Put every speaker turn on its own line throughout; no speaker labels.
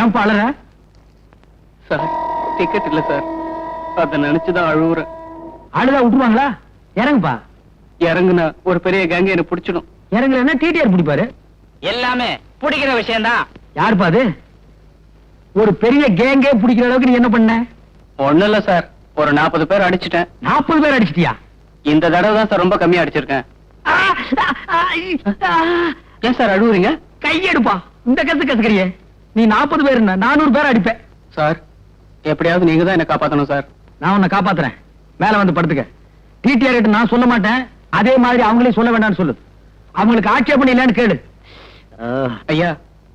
ஏன்பா அழற?
Sir ticket இல்ல சார், அத நினைச்சுதான் அழுவுறேன்.
அழுதா விட்டுருவாங்களா? இறங்குப்பா.
இறங்குனா ஒரு பெரிய கேங்க என்ன பிடிச்சிடும்.
இறங்குறேன்னா டிடிஆர் பிடிப்பாரு.
எல்லாமே பிடிக்கிற விஷயம்தான்.
யாருப்பா அது? ஒரு பெரிய கேங்கே பிடிக்கிற அளவுக்கு நீ என்ன பண்ண?
ஒண்ணும் இல்ல சார், ஒரு 40 பேர் அடிச்சிட்டேன்.
40 பேர் அடிச்சிட்டியா?
இந்த தடவை தான் சார் ரொம்ப கம்மியா அடிச்சிருக்கேன். ஏன் சார் அழுவுறீங்க?
கையெடுப்பா. இந்த கசுக்கறியே நீ 40 பேர் 400 பேர் அடிப்பேன்.
சார் எப்படியாவது நீங்க தான் என்ன காப்பாத்தணும் சார்.
நான் உன்னை காப்பாத்துறேன். மேல வந்து படுத்துக்க. டிடிஆர் கிட்ட நான் சொல்ல மாட்டேன், அதே மாதிரி அவங்களே சொல்ல வேண்டாம்னு சொல்லு. அவங்களுக்கு ஆட்சேபணம் இல்லைன்னு கேளு.
ஐயா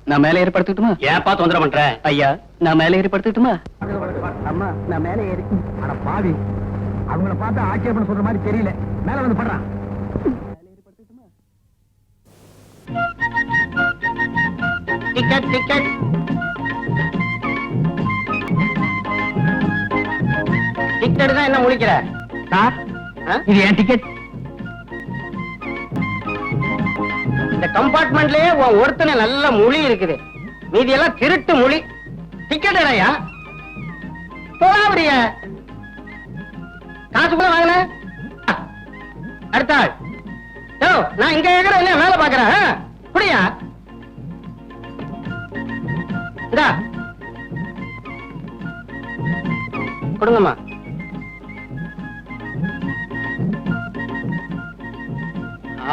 நான் மேலே ஏறி படுத்துக்கிட்டுமா?
ஏப்பா தொந்தரவு பண்ற?
ஐயா நான் மேலே ஏறி படுத்துக்கிட்டுமா?
அம்மா நான் மேலே ஏறி. அட பாவி, அவங்கள பார்த்தா ஆட்சேபணம் சொல்ற மாதிரி தெரியல. மேல வந்து படுறான்.
டிக்கெட் டிக்கெட் டிக்கெட் தான் என்ன முழிக்கிற?
சார் இது என் டிக்கெட்.
இந்த கம்பார்ட்மெண்ட்லயே ஒருத்தனை நல்ல மொழி இருக்குது, மீதி எல்லாம் திருட்டு மொழி. டிக்கெட் இல்லையா? போடாபடிய காசு கூட வாங்கின. அடுத்த ஆள். நான் இங்க இருக்கிறேன், இல்லையா மேல பாக்குறேன். புரியா? இந்தா கொடுங்கம்மா.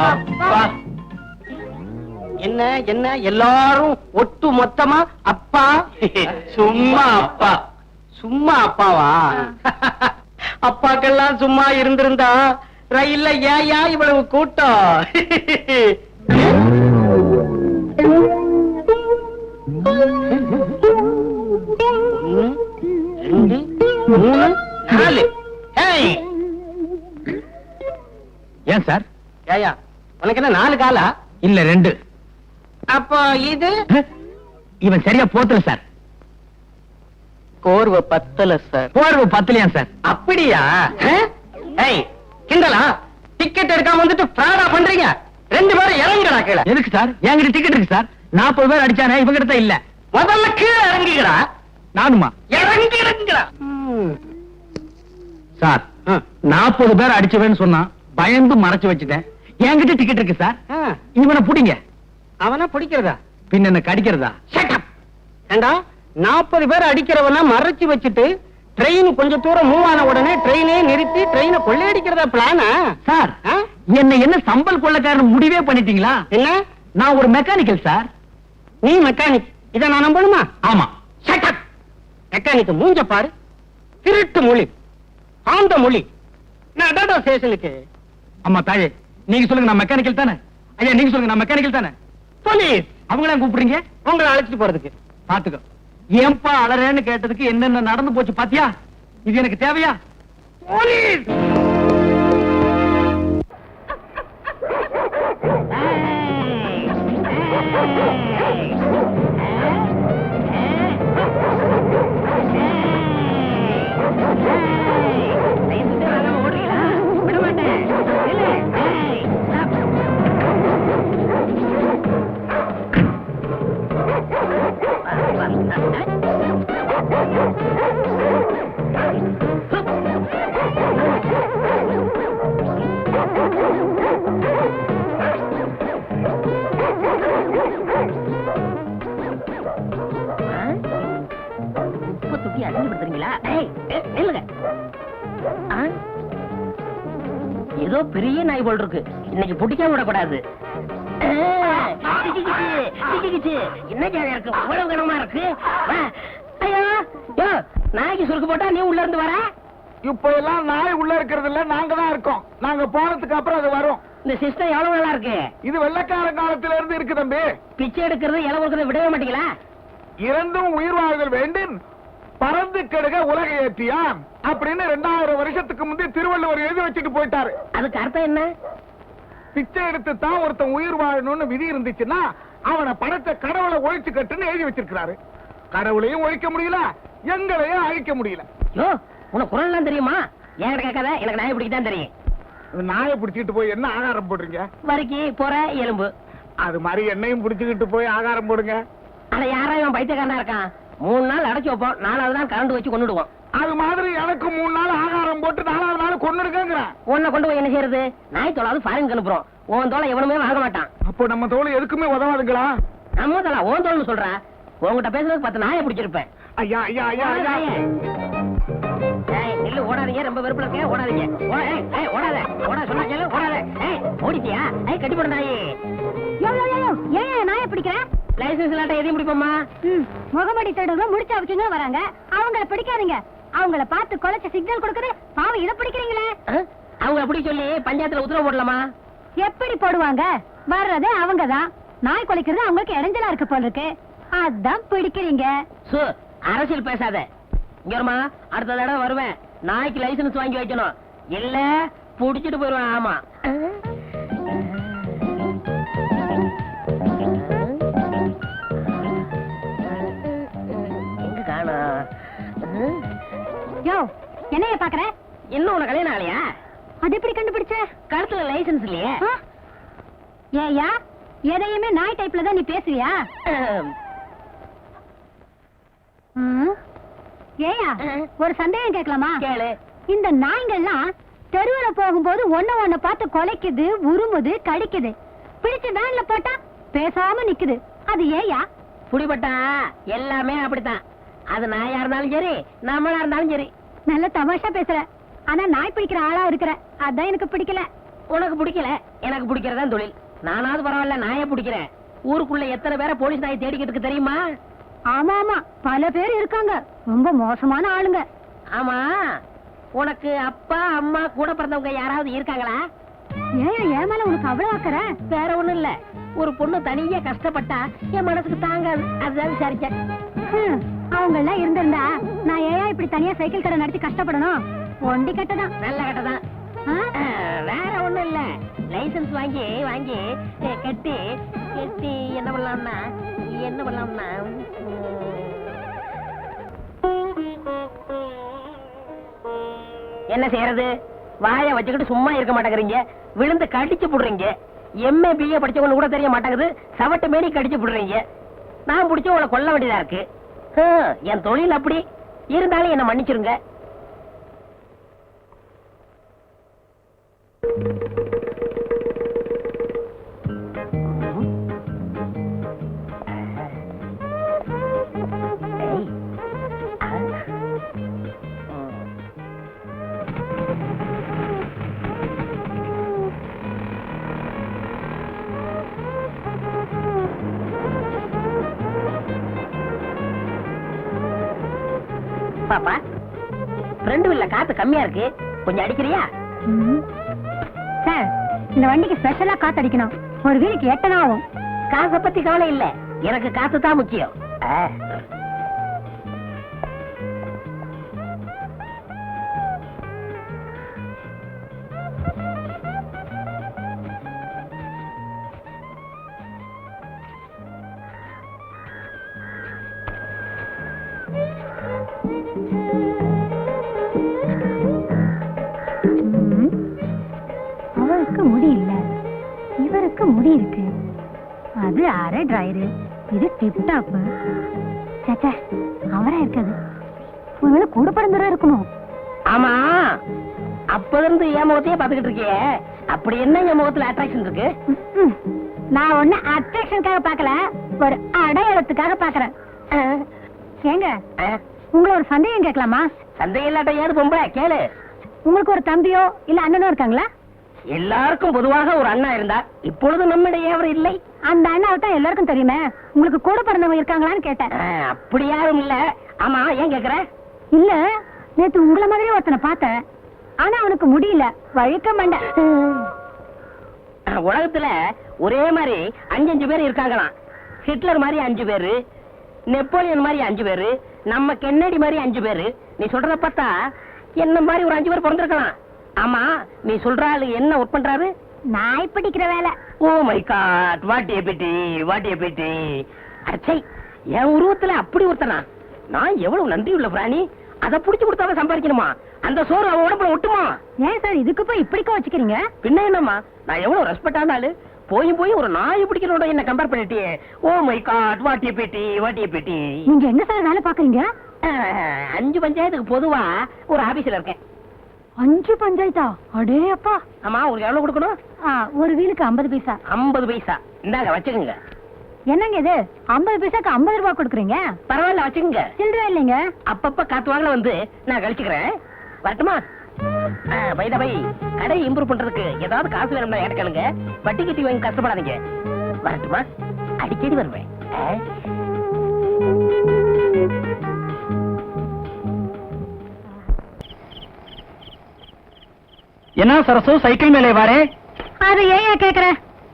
அப்பா என்ன என்ன எல்லாரும் ஒட்டு மொத்தமா அப்பா?
சும்மா அப்பா.
சும்மா அப்பாவா? அப்பாக்கெல்லாம் சும்மா இருந்திருந்தா ரயில்ல ஏயா இவ்வளவு கூட்டம்? 1 2 3 4.
ஏன் சார்?
ஏயா உனக்கு என்ன 4 காலா?
இல்ல 2.
அப்போ இது
இவன் சரியா போத்தல சார்.
கோர்வை பத்தல சார்.
போர்வு பத்தலையா சார்?
அப்படியா? ஏய் கிண்டலா? டிக்கெட் எடுக்காம வந்துட்டு ஃப்ராடா பண்றீங்க. 2 பேரும் இறங்குடா கீழே.
எதுக்கு சார்? என்கிட்ட டிக்கெட் இருக்கு சார். 40 பேர் அடிச்சானே, இவங்க கிட்ட இல்ல.
முதல்ல கீழே இறங்குடா.
நானுமா?
இறங்குடா.
சார் 40 பேர் அடிச்சவன்னு சொன்னா பயந்து மறைச்சு வச்சுட்டேன். என்கிட்ட டிக்கெட் இருக்கு சார். இவனை புடிங்க.
அவனா பிடிக்கிறதா?
பின்ன என்ன கடிக்கிறதா?
ஏண்டா 40 பேர் அடிக்கிறவனா மறைச்சு வச்சுட்டு ட்ரெயின் கொஞ்சம் தூரம் மூவ் ஆன உடனே ட்ரெயினே நிறுத்தி ட்ரெயினை கொள்ளையடிக்கிறதா பிளானா?
சார் என்ன சம்பல் கொள்ளக்காரன் முடிவே பண்ணிட்டீங்களா?
என்ன?
நான் ஒரு மெக்கானிக்கல் சார்.
நீ மெக்கானிக், இத நான் நம்பணுமா?
ஆமா.
மெக்கானிக் மூஞ்ச பாரு, திருட்டு மொழி, ஆந்த மொழி. நான் ஸ்டேஷனுக்கு.
அம்மா தாயே, நீங்க சொல்லுங்க நான் மெக்கானிக்கல் தானே? ஐயா நீங்க சொல்லுங்க நான் மெக்கானிக்கல் தானே?
போலீஸ்.
அவங்கள கூப்பிடுறீங்க?
உங்களை அழைச்சிட்டு போறதுக்கு.
பாத்துக்கோ. ஏன்பா அலறேன்னு கேட்டதுக்கு என்னென்ன நடந்து போச்சு பாத்தியா? இது எனக்கு தேவையா?
போலீஸ். ஏதோ பெரிய நாய் போல் இருக்கு, இன்னைக்கு பிடிக்காம விடக்கூடாது. என்ன ஜாலியா இருக்கு, அவ்வளவு கனமா இருக்கு. ஐயோ நாய்க்கு சுருக்கு போட்டா நீ உள்ள இருந்து வர.
இப்ப எல்லாம் நாய் உள்ள இருக்கிறது இல்ல, நாங்க தான் இருக்கோம். நாங்க போனதுக்கு அப்புறம் அது வரும்.
இந்த சிஸ்டம் எவ்வளவு நல்லா இருக்கு.
இது வெள்ளக்கார காலத்துல இருந்து இருக்கு தம்பி.
பிச்சை எடுக்கிறது இலை கொடுக்கறத விடவே மாட்டீங்களா?
இறந்தும் உயிர் வாழ்தல் வேண்டும், பறந்து கெடுக உலக ஏற்றியான் அப்படின்னு 2000 வருஷத்துக்கு முந்தைய திருவள்ளுவர் எழுதி வச்சுட்டு போயிட்டாரு.
அதுக்கு அர்த்தம் என்ன?
பிச்சை எடுத்து தான் ஒருத்தன் உயிர் வாழணும்னு விதி இருந்துச்சுன்னா அவனை படைச்ச கடவுளை ஒழிச்சு கட்டுன்னு எழுதி வச்சிருக்கிறாரு. கடவுளையும் ஒழிக்க முடியல, எங்களையும் அழிக்க முடியல.
யோ உனக்கு குரல் எல்லாம் தெரியுமா? என்கிட்ட கேட்காத, எனக்கு நாயை பிடிக்கதான் தெரியும்.
நாயை பிடிச்சிட்டு போய் என்ன ஆகாரம் போடுறீங்க?
வரைக்கு போற எலும்பு.
அது மாதிரி என்னையும் பிடிச்சுக்கிட்டு போய் ஆகாரம் போடுங்க.
அட யாரா இவன் பைத்தியக்காரனா இருக்கான்? 3 நாள் அடைச்சு வைப்போம், 4வது நாள் கரண்ட் வச்சு கொண்டுடுவோம்.
அது மாதிரி எனக்கு 3 நாள் ஆகாரம் போட்டு 4வது நாள் கொன்னுடுக்கங்கிறேன்.
உன்னை கொண்டு போய் என்ன செய்யறது? நாய் தோலாவது ஃபாரின் அனுப்புறோம். உன் தோலை எவனுமே வாங்க மாட்டான்.
அப்போ நம்ம தோல் எதுக்குமே உதவாதுங்களா?
நம்ம தோலா உன் தோல்னு சொல்ற? உங்ககிட்ட பேசுறதுக்கு 10 நாயை பிடிச்சிருப்பேன்.
ஐயா ஐயா ஐயா ஐயா
நில்லு, ஓடாதீங்க, ரொம்ப வெறுப்புல இருக்க, ஓடாதீங்க. ஓடாத, ஓட சொன்னா கேளு, ஓடாத. ஓடிட்டியா? கட்டி போட நாயே.
ஏன் நாயை பிடிக்கிற?
லைசன்ஸ் இல்லாட்ட எதையும் பிடிப்போமா?
முகமடி தேடுங்க முடிச்சு அவக்கிங்க வராங்க, அவங்கள பிடிக்காதீங்க. அவங்கள பார்த்து கொலைச்ச சிக்னல் கொடுக்குது, பாவம் இதை பிடிக்கிறீங்களே.
அவங்க அப்படி சொல்லி பஞ்சாயத்துல உத்தரவு போடலாமா?
எப்படி போடுவாங்க? வர்றதே அவங்கதான். நாய் கொலைக்கிறது அவங்களுக்கு இடைஞ்சலா இருக்கு போல இருக்கு, அதான் பிடிக்கிறீங்க.
அரசியல் பேசாத. இங்க வருமா, அடுத்த தடவை வருவேன், நாய்க்கு லைசன்ஸ் வாங்கி வைக்கணும், இல்ல புடிச்சிட்டு போயிருவேன். ஆமா, எங்க காணோம்?
யோ, என்னைய பாக்குற?
இன்னும் உனக்கு கல்யாணம் ஆகலையா?
அது எப்படி கண்டுபிடிச்ச?
கழுத்துல லைசன்ஸ் இல்லையே.
ஏயா, எதையுமே நாய் டைப்ல தான் நீ பேசுவியா? ஏயா, ஒரு சந்தேகம் கேட்கலாமா?
கேளு.
இந்த நாய்கள்லாம் தெருவுல போகும்போது ஒண்ணு பார்த்து கொலைக்குது, உருமுது, கடிக்குது. பிடிச்சு வேன்ல போட்டா பேசாம நிக்குது, அது ஏயா?
புடிபட்டா எல்லாமே அப்படித்தான். அது நாயா இருந்தாலும் சரி, நம்மளா இருந்தாலும் சரி.
நல்ல தமாஷா பேசுற, ஆனா நாய் பிடிக்கிற ஆளா இருக்கிற, அதான் எனக்கு பிடிக்கல.
உனக்கு பிடிக்கல, எனக்கு பிடிக்கிறதான் தொழில். நானாவது பரவாயில்ல, நாயை பிடிக்கிறேன். ஊருக்குள்ள எத்தனை பேரை போலீஸ் நாயை தேடிக்கிட்டு இருக்கு தெரியுமா?
ஆமா ஆமா, பல பேர் இருக்காங்க, ரொம்ப மோசமான ஆளுங்க.
ஆமா, உனக்கு அப்பா அம்மா கூட பிறந்தவங்க யாராவது இருக்காங்களா?
ஏன் ஏன் மேல உனக்கு அவ்வளவு ஆக்கற?
வேற ஒண்ணும் இல்ல, ஒரு பொண்ணு தனியா கஷ்டப்பட்டா என் மனசுக்கு தாங்காது, அதுதான் விசாரிச்சேன்.
அவங்க எல்லாம் இருந்திருந்தா நான் ஏன் இப்படி தனியா சைக்கிள் கடை நடத்தி கஷ்டப்படணும்? ஒண்டி கட்டதான்.
நல்ல கட்டதான். வேற ஒண்ணும் இல்ல, லைசன்ஸ் வாங்கி வாங்கி கட்டி கட்டி என்ன பண்ணலாம்னா என்ன செய்யறது? வாயை வச்சுக்கிட்டு சும்மா இருக்க மாட்டேங்கிறீங்க, விழுந்து கடிச்சு புடுறீங்க. எம்ஏ பிஏ படிச்சவங்க கூட தெரிய மாட்டேங்குது, சவட்டு மேனி கடிச்சு புடுறீங்க. நான் பிடிச்ச உங்களை கொல்ல வேண்டியதா இருக்கு. என் தொழில் அப்படி இருந்தாலும் என்ன மன்னிச்சிருங்க. பாப்பா, ஃப்ரெண்டு வீல்ல காத்து கம்மியா இருக்கு, கொஞ்சம் அடிக்கிறியா?
சார், இந்த வண்டிக்கு ஸ்பெஷலா காத்து அடிக்கணும், ஒரு வீலுக்கு 8 ஆகும்.
காசை பத்தி கவலை இல்ல, எனக்கு காத்து தான் முக்கியம்.
அவருக்கு முடி இல்ல, இவருக்கு முடி இருக்கு. அது அரை டிரைரு, இது டிப் டாப். சேச்சே, அவரா இருக்காது, ஒருவேளை கூட பிறந்தவரா இருக்குமோ?
ஆமா, அப்ப இருந்து என் முகத்தையே பாத்துக்கிட்டு இருக்கியே, அப்படி என்ன என் முகத்துல அட்ராக்ஷன் இருக்கு?
நான் ஒண்ணு அட்ராக்ஷனுக்காக பாக்கல, ஒரு அடையாளத்துக்காக பாக்குறேன். ஏங்க, உங்களை ஒரு சந்தேகம் கேட்கலாமா?
சந்தேகம் இல்லாட்ட ஏது பொம்பளை, கேளு.
உங்களுக்கு ஒரு தம்பியோ இல்ல அண்ணனோ இருக்காங்களா?
எல்லாருக்கும் பொதுவாக ஒரு அண்ணா இருந்தா, இப்பொழுது நம்மிடையே அவர் இல்லை.
அந்த அண்ணாவை தான் எல்லாருக்கும் தெரியுமே, உங்களுக்கு கூட பிறந்தவங்க இருக்காங்களான்னு கேட்டேன்.
அப்படி யாரும் இல்ல. ஆமா, ஏன் கேக்குற?
இல்ல, நேத்து உங்களை மாதிரியே ஒருத்தனை பார்த்தேன், ஆனா அவனுக்கு முடியல, வழுக்க மாட்டேன்.
உலகத்துல ஒரே மாதிரி 5 பேர் இருக்காங்களாம். ஹிட்லர் மாதிரி 5 பேரு, நெப்போலியன் மாதிரி 5 பேரு, நம்ம கென்னடி மாதிரி 5 பேரு. நீ சொல்றத பார்த்தா என்ன மாதிரி ஒரு 5 பேர் பிறந்திருக்கலாம். ஆமா, நீ சொல்ற ஆளு என்ன ஒர்க் பண்றாரு?
நாய் பிடிக்கிற வேலை.
Oh my god, what a pity, what a pity. அச்சை, என் உருவத்துல அப்படி ஒருத்தனா? நான் எவ்வளவு நன்றி உள்ள பிராணி, அதை புடிச்சு கொடுத்தாதான் சம்பாதிக்கணுமா? அந்த சோறு அவன் உடம்புல ஒட்டுமா?
ஏன் சார் இதுக்கு போய் இப்படிக்கோ வச்சுக்கிறீங்க?
பின்ன என்னம்மா, நான் எவ்வளவு ரெஸ்பெக்டான ஆளு, போய் ஒரு நாய் பிடிக்கிறோட என்ன கம்பேர் பண்ணிட்டியே. ஓ மை காட், வாட்டிய பேட்டி.
நீங்க என்ன சார் வேலை பாக்குறீங்க?
5 பஞ்சாயத்துக்கு பொதுவா ஒரு ஆபீஸ்ல இருக்கேன்.
5 பஞ்சாயத்தா? அடே அப்பா.
ஆமா, உங்களுக்கு எவ்வளவு கொடுக்கணும்?
ஒரு வீலுக்கு 50 பைசா.
50 பைசா இந்தாங்க, வச்சுக்கோங்க.
என்னங்க இது 50 பைசாக்கு 50 ரூபாய் கொடுக்குறீங்க?
பரவாயில்ல, வச்சுக்கோங்க.
சில்லறை இல்லைங்க.
அப்பப்ப காத்து வாங்கல வந்து நான் கழிச்சுக்கிறேன். வரட்டுமா? பை கடை இம்ப்ரூவ் பண்றதுக்கு ஏதாவது காசு வேணும்னா என்கிட்ட கேளுங்க. வட்டி கட்டி வாங்கி கஷ்டப்படாதீங்க. வரட்டுமா? அடிக்கடி வருவேன்.
என்ன சரசு சைக்கிள் மேலே வாரே?
அது ஏன் கேக்குற?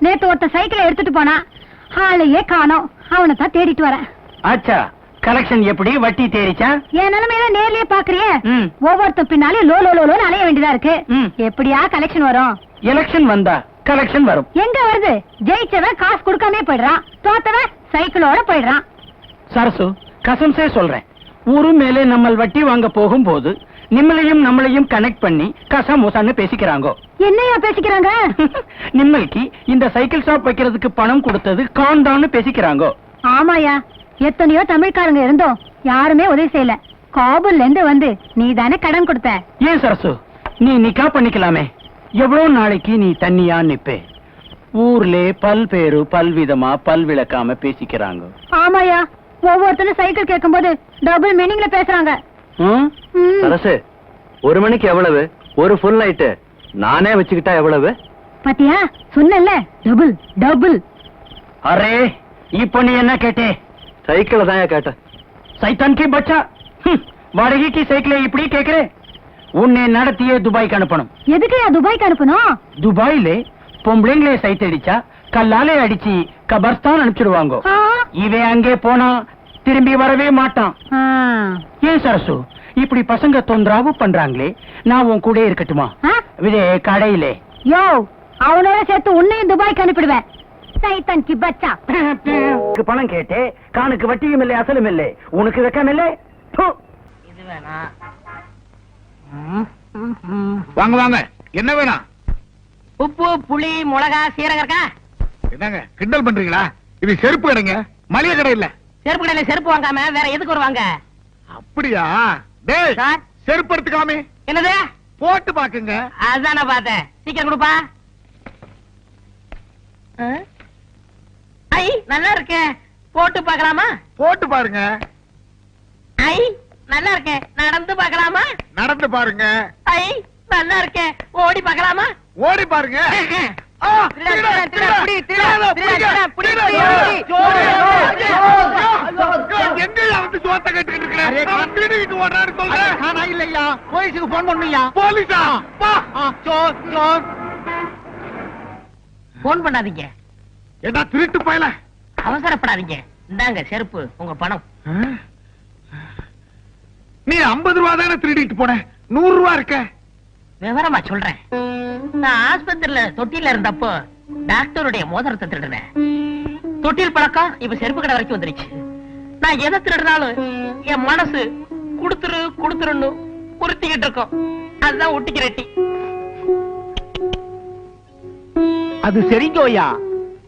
நேத்து ஒருத்த சைக்கிளை எடுத்துட்டு போனா, ஆளையே காணோம். அவனை தான் தேடிட்டு வரேன்.
ஆச்சா, கலெக்ஷன் எப்படி? வட்டி தேறிச்சா?
என் நிலைமையில நேர்லயே பாக்குறியே.
ம்.
ஒவ்வொருத்த பின்னாலே லோலோலோன்னு அலைய வேண்டியதா இருக்கு.
ம்.
எப்படியா கலெக்ஷன் வரும்?
எலெக்ஷன் வந்தா கலெக்ஷன் வரும்.
எங்க வருது? ஜெயிச்சவன் காசு கொடுக்காம போயிடுறான், தோத்தவன் சைக்கிளோட போயிடுறான்.
சரசு, கசம்சே சொல்றேன், ஊரு மேலே நம்ம வட்டி வாங்க போகும்போது நம்மளையும் கனெக்ட் பண்ணி கசமுசான்னு பேசிக்கிறாங்க.
என்னையா பேசிக்கிறாங்க?
நிம்மளுக்கு இந்த சைக்கிள் ஷாப் வைக்கிறதுக்கு பணம் கொடுத்தது காண்டான்னு பேசிக்கிறாங்க.
ஆமாயா, எத்தனையோ தமிழ்காரங்க இருந்தோம், யாருமே உதவி செய்யல. காபூல்ல இருந்து வந்து நீ தானே கடன் கொடுத்த.
ஏன் சரசு, நீ நிக்கா பண்ணிக்கலாமே. எவ்வளவு நாளைக்கு நீ தண்ணியா நிப்பே? ஊர்ல பல்பேரு பல்விதமா பல்விளக்காம பேசிக்கிறாங்க.
ஆமாயா, ஒவ்வொருத்தரும் சைக்கிள் கேட்கும்போது டபுள் மீனிங்ல பேசுறாங்க.
ம்?
ம்.
அரசு 1 மணிக்கு எவ்வளவு? ஒரு ஃபுல் நைட்டு நானே வச்சுக்கிட்டா எவ்வளவு?
பாத்தியா, சொன்னல டபுள் டபுள்.
அரே, இப்ப நீ என்ன கேட்டே?
சைக்கிள் தான் கேட்டேன்.
சைத்தான் கி பச்சா, வாடகைக்கு சைக்கிளை இப்படி கேக்குறே? உன்னை நடத்தியே துபாய்க்கு அனுப்பணும்.
எதுக்குயா துபாய்க்கு அனுப்பணும்?
துபாயில பொம்பளைங்களே சைத்தடிச்சா கல்லாலே அடிச்சு கபர்ஸ்தான் அனுப்பிச்சிடுவாங்க.
ஆ?
இவன் அங்கே போனா திரும்பி வரவே மாட்டான்.
ஆ.
ஏன் சரசு, இப்படி பசங்க தொந்தரவு பண்றாங்களே, நான் உன் கூட இருக்கட்டுமா?
ஆ?
இதே கடையிலே
யோ, அவனோட சேர்த்து உன்னையும் துபாய்க்கு அனுப்பிடுவேன். சைத்தான் கி பச்சா.
பணம் கேட்டே, காணுக்கு வட்டியும் இல்லை அசலும் இல்லை, உனக்கு வெக்கம் இல்லை.
இது வேணா.
வாங்க வாங்க, என்ன வேணும்?
உப்பு, புளி, மிளகா, சீரகம் இருக்கா?
என்னங்க கிண்டல் பண்றீங்களா? இது செருப்பு கடைங்க, மளிகை கடை இல்ல.
செருப்பு கடையில செருப்பு வாங்காம வேற எதுக்கு வருவாங்க?
அப்படியா? டேய்,
சார்.
செருப்பு எடுத்துக்காமே
என்னது?
போட்டு பாக்குங்க.
அதான் நான் பார்த்தேன். சீக்கிரம் கொடுப்பா. ஐ, நல்லா இருக்கே. போட்டு பார்க்கலாமா?
போட்டு பாருங்க.
ஐ, நல்லா இருக்கே. நடந்து பார்க்கலாமா?
நடந்து பாருங்க.
ஐ, நல்லா இருக்கே. ஓடி பார்க்கலாமா?
ஓடி பாருங்க. ஆ,
திருட,
திருட,
திருட,
திருட,
புடி, திருட,
திருட,
திருட,
புடிங்க.
திருட, புடி,
திருட,
புடி,
திருட. எங்கயா வந்து சோத்த கட்டிக்கிட்டு இருக்கிற? அவன் திருடிக்கிட்டு ஓடுறான்னு சொல்றேன்.
நான் இல்லையா, போலீஸுக்கு போன் பண்ணுயா.
போலீஸா? பா.
போன் பண்ணாதீங்க,
என்ன திருட்டு பயல?
அவசரப்படாதீங்க. இந்தாங்க செருப்பு, உங்க பணம்.
நீ 50 ரூபா தானே திருடிட்டு போன, 100 ரூபா இருக்க.
விவரமா சொல்றேன். நான் ஆஸ்பத்திரியில தொட்டில இருந்தப்போ டாக்டருடைய மோதிரத்தை திருடுறேன். தொட்டில் பழக்கம் இப்ப செருப்பு கடை வரைக்கும் வந்துருச்சு. நான் எதை திருடுனாலும் என் மனசு குடுத்துருன்னு உறுத்திக்கிட்டு இருக்கோம். அதுதான் ஒட்டிக்கிறட்டி.
அது சரிங்கோயா,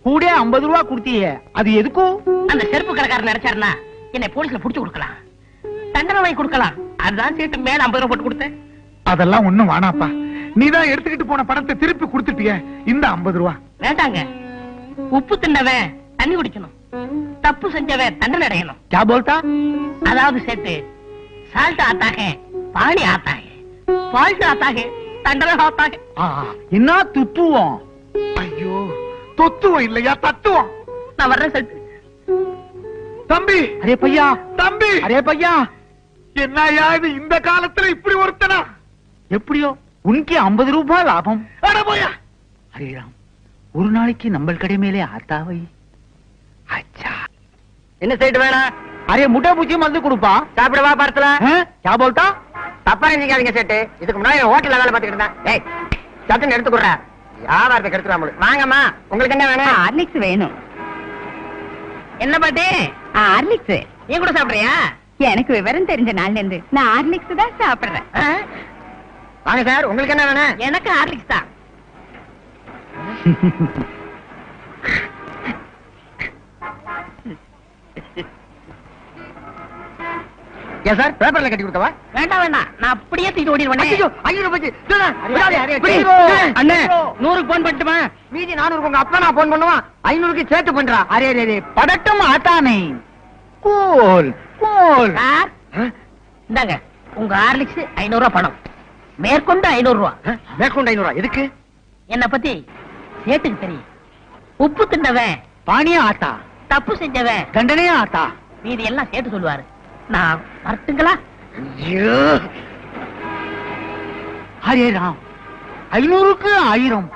கூட 50 ரூபா கொடுத்தீங்க, அது எதுக்கும்?
அந்த செருப்பு கடைக்காரன் நினைச்சாருன்னா என்னை போலீஸ்ல புடிச்சு கொடுக்கலாம், தண்டனை வாங்கி கொடுக்கலாம். அதுதான் சீட்டு மேல 50 ரூபா போட்டு கொடுத்தேன்.
அதெல்லாம் ஒண்ணும் வேணாப்பா, நீதான் எடுத்துக்கிட்டு போன பணத்தை திருப்பி கொடுத்துட்டிய. இந்த 50 ரூபா
வேண்டாங்க. உப்பு தின்னவன் தண்ணி குடிக்கணும், தப்பு செஞ்சவன் தண்டனை அடையணும்.
क्या बोलता?
அதாவது சேர்த்து சால்ட் ஆத்தாக பாணி ஆத்தாக, ஃபால்ட் ஆத்தாக தண்டனை ஆத்தாக.
என்ன துத்துவோம்?
ஐயோ, தொத்துவம் இல்லையா, தத்துவம்.
நான் வர்றேன் செல்ட்டு.
தம்பி,
அரே பையா,
தம்பி,
அரே பையா,
என்னையா இது இந்த காலத்துல இப்படி ஒருத்தனா?
எப்படியோ உனக்கு 50 ரூபாய் லாபம்.
அட போயா.
அரே ராம், ஒரு நாளைக்கு நம்ம கடை மேலே ஆத்தாவை. அச்சா,
என்ன சைட்டு வேணாம்?
அரே முட்டை பூச்சி மருந்து கொடுப்பா.
சாப்பிடவா பார்த்தல?
क्या बोलता?
தப்பா நினைக்காதீங்க சேட்டு. இதுக்கு முன்னாடி ஹோட்டல்ல வேலை பார்த்துக்கிட்டு இருந்தேன். ஏய், சட்டுன்னு எடுத்து கொடுறா. வியாபாரத்தை கெடுத்துறாம. வாங்கம்மா, உங்களுக்கு என்ன வேணும்?
ஹார்லிக்ஸ் வேணும்.
என்ன பாட்டி?
ஹார்லிக்ஸ்.
நீ கூட சாப்பிடுறியா?
எனக்கு விவரம் தெரிஞ்ச நாள்ல இருந்து நான் ஹார்லிக்ஸ் தான் சாப்பிடுறேன்.
வாங்க சார், உங்களுக்கு என்ன வேணும்? எனக்கு ஹார்லிக்ஸ் தான்.
ஏன் சார் பேப்பர்ல கட்டி கொடுக்கவா?
வேண்டாம் வேண்டாம், நான் அப்படியே தூக்கி ஓடிடுவேன்.
ஐயோ, ஐயோ போச்சு.
பிடி.
அண்ணே 100க்கு போன் பண்ணட்டுமா?
மீதி 400 உங்க அப்பா நான் போன் பண்ணுவான். 500க்கு சேர்த்து பண்றா.
அரே அரே படட்டும் ஆட்டானே. Cool cool.
சார் இந்தாங்க உங்க ஹார்லிக்ஸ் 500 ரூபாய் பணம், மேற்கொண்டு 500 ரூபாய்.
மேற்கொண்டு 500 எதுக்கு?
என்ன பத்தி சேட்டுக்கு தெரியும். உப்பு தின்னவன்
பானியா ஆட்டா,
தப்பு செஞ்சவன்
தண்டனையா ஆட்டா.
மீதி எல்லாம் சேர்த்து சொல்லுவாரு. நான் வரட்டுங்களா?
ஐயோ ஹரே ராம், 500க்கு 1000.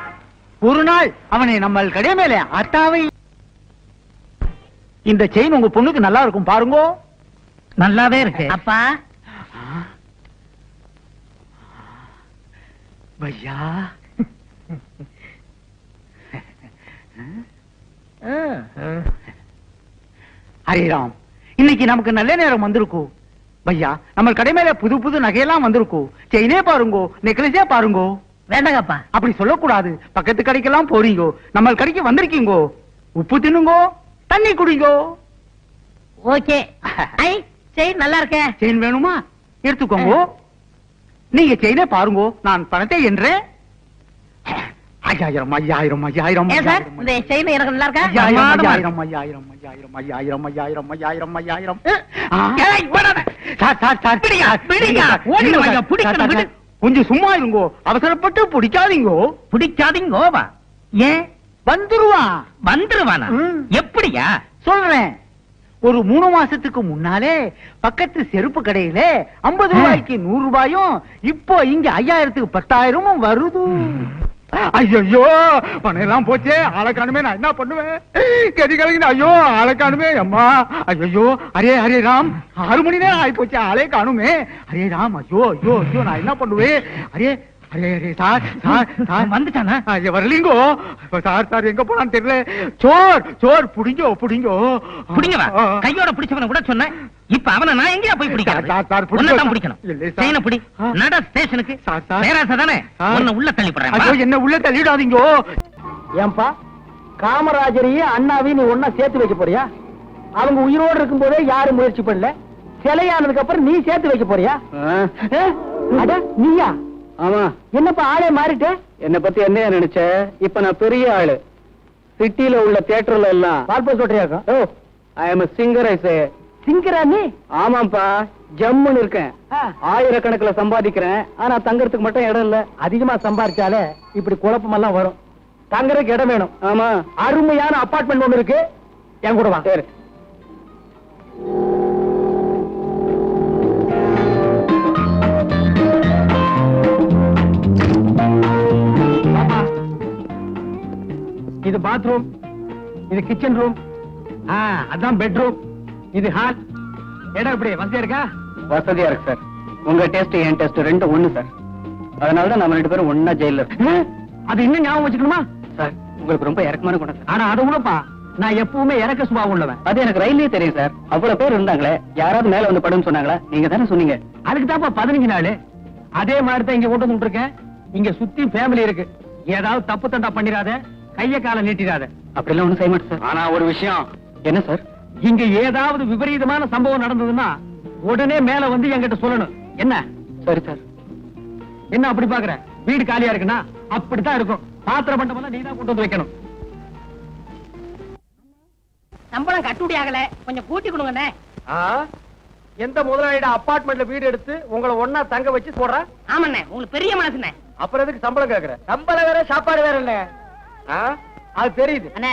ஒரு நாள் அவனை நம்ம கடை மேல அத்தாவை. இந்த செயின் உங்க பொண்ணுக்கு நல்லா இருக்கும் பாருங்க.
நல்லாவே இருக்கு அப்பா.
பையா ஹரிராம், இன்னைக்கு நமக்கு நல்ல நேரம் வந்திருக்கும் பையா. நம்ம கடை மேல புது புது நகையெல்லாம் வந்திருக்கும். செயினே பாருங்கோ, நெக்லஸே பாருங்கோ.
வேண்டாங்கப்பா.
அப்படி சொல்லக்கூடாது. பக்கத்து கடைக்கெல்லாம் போறீங்கோ, நம்ம கடைக்கு வந்திருக்கீங்கோ. உப்பு தின்னுங்கோ, தண்ணி குடிங்கோ.
ஓகே. ஐ செயின் நல்லா இருக்கே.
செயின் வேணுமா? எடுத்துக்கோங்க. நீங்க செயினே பாருங்கோ, நான் பணத்தை என்றேன். 5000 5000 5000.
ஏன் சார் இந்த செயின் எனக்கு நல்லா இருக்கா?
5000 5000 5000 5000 5000 5000.
ஏய், ஓடாத.
சார்
பிடிங்க, பிடிங்க. ஓடிடுங்க ஐயா, பிடிக்கணும், விடு.
கொஞ்சம் சும்மா இருங்கோ, அவசரப்பட்டு பிடிக்காதீங்கோ.
பிடிக்காதீங்கோவா? ஏன்
வந்துருவான்.
வந்துருவானா? எப்படியா?
சொல்றேன். ஒரு 3 மாசத்துக்கு முன்னாலே பக்கத்து செருப்பு கடையில 50 ரூபாய்க்கு 100 ரூபாயும், இப்போ இங்க 5000க்கு 10,000 வருது. ஐயோ பணம் எல்லாம் போச்சே, ஆளை காணுமே, நான் என்ன பண்ணுவேன்? கதி கலங்கின. ஐயோ ஆளை காணுமே அம்மா. ஐயோ அரே அரே ராம், 6 மணி நேரம் ஆகி போச்சு, ஆளே காணுமே. அரே ராம், ஐயோ ஐயோ ஐயோ, நான் என்ன பண்ணுவேன்? Array array array sir sir sir
வந்துட்டானா?
வரலீங்கோ சார். சார் எங்க போனான்னு தெரியல. சோர் சோர் புடிங்கோ புடிங்கோ.
பிடிங்கவா? கையோட பிடிச்சவன கூட சொன்னேன். இப்ப அவனை நான் எங்கயா போய் பிடிக்கிறது?
சார், சார், பிடிங்க.
உன்னை தான் பிடிக்கணும்.
இல்லை, சார்.
செயினை பிடி. நட ஸ்டேஷனுக்கு.
Sir, sir.
பேராசை தானே?
சார்.
உன்னை உள்ள தள்ளி போடுறேன்.
ஐயோ என்ன உள்ள தள்ளிடாதீங்கோ.
ஏன்பா காமராஜரையும் அண்ணாவையும் நீ ஒன்னா சேர்த்து வைக்க போறியா? அவங்க உயிரோடு இருக்கும் போதே யாரும் முயற்சி பண்ணல, சிலையானதுக்கு அப்புறம் நீ சேர்த்து வைக்க போறியா? அட நீயா?
ஆமா,
என்னப்பா ஆளே மாறிட்ட?
என்ன பத்தி என்ன நினைச்ச? இப்ப நான் பெரிய ஆளு. சிட்டில உள்ள தியேட்டர்ல எல்லாம்
பால்போ சொல்றியாக்கா?
ஓ, ஐ அம் சிங்கர். ஐ சே.
சிங்கரா நீ?
ஆமாப்பா, ஜம்முன்னு இருக்கேன்.
ஆ.
1000கணக்கில் சம்பாதிக்கிறேன். ஆனா தங்கறதுக்கு மட்டும் இடம் இல்ல.
அதிகமா சம்பாரிச்சாலே இப்படி குழப்பமெல்லாம் வரும். தங்கறதுக்கு இடம் வேணும்.
ஆமா,
அருமையான அபார்ட்மெண்ட் ஒண்ணு இருக்கு, என் கூட வா.
சரி.
இது பாத்ரூம், இது கிச்சன் ரூம், அதான் பெட்ரூம், இது ஹால். இடம் எப்படி வசதியா இருக்கா?
வசதியா இருக்கு சார். உங்க டெஸ்ட் என் டெஸ்ட் ரெண்டும் ஒண்ணு சார். அதனாலதான் நம்ம 2 பேரும் ஒன்னா ஜெயில இருக்கோம்.
அது இன்னும் ஞாபகம் வச்சுக்கணுமா?
சார் உங்களுக்கு ரொம்ப இறக்கமான குணம் சார்.
ஆனா அது உனப்பா, நான் எப்பவுமே இறக்க சுபாவம் உள்ளவன்.
அது எனக்கு ரயிலே தெரியும் சார். அவ்வளவு பேர் இருந்தாங்களே, யாராவது மேல வந்து படுன்னு சொன்னாங்களா? நீங்க தானே சொன்னீங்க.
அதுக்கு தான்ப்பா 15 நாள். அதே மாதிரி தான் இங்க கொண்டு வந்து இருக்கேன். இங்க சுத்தி ஃபேமிலி இருக்கு. ஏதாவது தப்பு தண்டா பண்ணிராத, கைய கால நீட்டிராத.
அப்படிலாம் ஒண்ணும் செய்ய மாட்டேன் சார்.
ஆனா ஒரு விஷயம்,
என்ன சார்?
இங்க ஏதாவது விபரீதமான சம்பவம் நடந்ததுன்னா உடனே மேல வந்து என்கிட்ட சொல்லணும். என்ன?
சரி சார்.
என்ன அப்படி பாக்குற? வீடு காலியா இருக்குன்னா அப்படித்தான் இருக்கும். பாத்திர பண்டமெல்லாம் நீ தான் கொண்டு வந்து வைக்கணும்.
சம்பளம் கட்டுப்படி ஆகல, கொஞ்சம் கூட்டி கொடுங்கண்ணே.
எந்த முதலாளியோட அபார்ட்மெண்ட்ல வீடு எடுத்து உங்களை ஒன்னா தங்க வச்சு போடுறா?
ஆமாண்ணே, உங்களுக்கு பெரிய மனசுண்ணே.
அப்புறம் எதுக்கு சம்பளம் கேக்குற? சம்பளம் வேற சாப்பாடு வேற இல்ல. அது தெரியுது.
அண்ணே,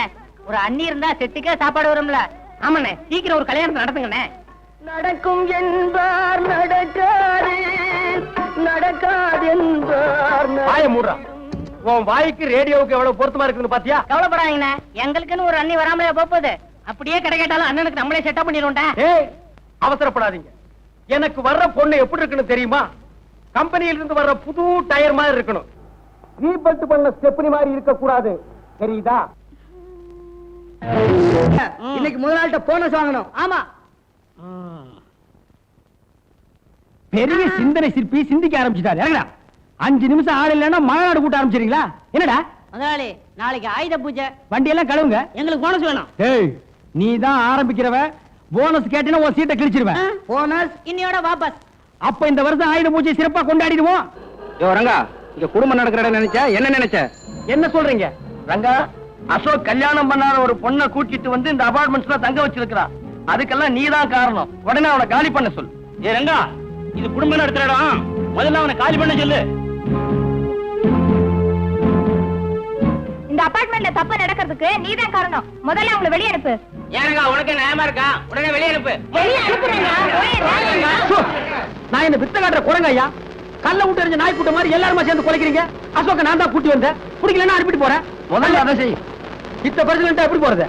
ஒரு அண்ணி இருந்தா செட்டுக்கே சாப்பாடு வரும்ல. ஆமாண்ணே, சீக்கிரம் ஒரு கல்யாணத்தை நடத்துங்கண்ணே.
நடக்கும் என்பார் நடக்காது, நடக்காது என்பார். வாய மூடுறா. உன் வாய்க்கு ரேடியோவுக்கு எவ்வளவு பொருத்தமா இருக்குன்னு பாத்தியா?
கவலைப்படாதீங்கண்ணே, எங்களுக்குன்னு ஒரு அண்ணி வராமலே போகுது. அப்படியே கடை கேட்டாலும் அண்ணனுக்கு நம்மளே செட்டப் பண்ணிடுவோம்டா.
ஏய், அவசரப்படாதீங்க. எனக்கு வர்ற பொண்ணு எப்படி இருக்குன்னு தெரியுமா? கம்பெனியில இருந்து வர்ற புது டயர் மாதிரி இருக்கணும். ரீபல்ட் பண்ண ஸ்டெப்னி மாதிரி இருக்க கூடாது, தெரியுதா? இன்னைக்கு முதலாளிட்ட போனஸ் வாங்கணும்.
ஆமா,
பெரிய சிந்தனை சிற்பி சிந்திக்க ஆரம்பிச்சுட்டாரு. இறங்கடா. 5 நிமிஷம் ஆள் இல்லைன்னா மாநாடு கூட்ட ஆரம்பிச்சிருங்களா? என்னடா
முதலாளி, நாளைக்கு ஆயுத பூஜை,
வண்டி எல்லாம் கழுவுங்க.
எங்களுக்கு போனஸ் வேணும்.
ஏய், நீ தான் ஆரம்பிக்கிறவ. போனஸ் கேட்டினா உன் சீட்டை கிழிச்சிருவேன்.
போனஸ் இன்னையோட வாபஸ்.
அப்ப இந்த வருஷம் ஆயுத பூஜை சிறப்பா கொண்டாடிடுவோம்.
யோ ரங்கா, இங்க குடும்பம் நடக்கிற இடம் நினைச்ச என்ன நினைச்ச?
என்ன சொல்றீங்க?
ரங்கா, அசோக் கல்யாணம் பண்ணாத ஒரு பொண்ணை கூட்டிட்டு வந்து இந்த அபார்ட்மெண்ட்ஸ்ல தங்க வச்சிருக்கான். அதுக்கெல்லாம் நீதான் காரணம். உடனே அவனை காலி பண்ண சொல்லு.
ஏ ரங்கா, இது குடும்பம் நடத்துற இடம். முதல்ல அவனை காலி பண்ண சொல்லு.
இந்த அபார்ட்மெண்ட்ல தப்பு நடக்கிறதுக்கு நீதான் காரணம். முதல்ல அவங்களை வெளியே அனுப்பு.
ஏங்க உனக்கு நியாயமா இருக்கா? உடனே வெளியே அனுப்பு.
வெளியே அனுப்புறேங்க.
நான் இந்த வித்த காட்டுற குரங்க ஐயா. கல்ல விட்டு எறிஞ்ச நாய் கூட்ட மாதிரி எல்லாருமா சேர்ந்து குலைக்கிறீங்க. அசோக்க நான் தான் கூட்டி வந்தேன். பிடிக்கலன்னா அனுப்பிட்டு போறேன். முதல்ல அதை செய். இத்த பிரசிடென்ட்டா எப்படி போறது?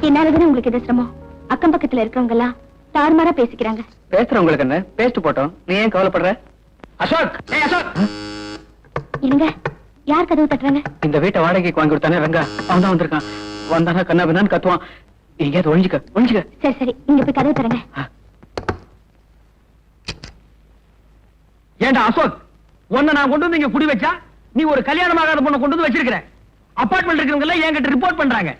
என்னாலதானே உங்களுக்கு இது சிரமம். அக்கம் பக்கத்துல இருக்கவங்க எல்லாம் தாறுமாறா பேசிக்கிறாங்க.
பேசுறவங்களுக்கு என்ன? பேசிட்டு போட்டோம். நீ ஏன் கவலைப்படுற?
அசோக், ஏய் அசோக்.
இருங்க, யார் கதவு தட்டுறாங்க?
இந்த வீட்டை வாடகைக்கு வாங்கி கொடுத்தானே ரங்கா, அவன் தான் வந்திருக்கான். வந்தானா கண்ணா பின்னான்னு கத்துவான். எங்கேயாவது ஒழிஞ்சுக்க.
சரி சரி, இங்க போய் கதவு தரங்க.
ஏண்டா அசோக், உன்னை நான் கொண்டு வந்து இங்க குடி வச்சா நீ ஒரு கல்யாணம் ஆகாத பொண்ணை கொண்டு வந்து வச்சிருக்கிற. அபார்ட்மெண்ட் இருக்கிறவங்க எல்லாம் என்கிட்ட ரிப்போர்ட் பண்றாங்க.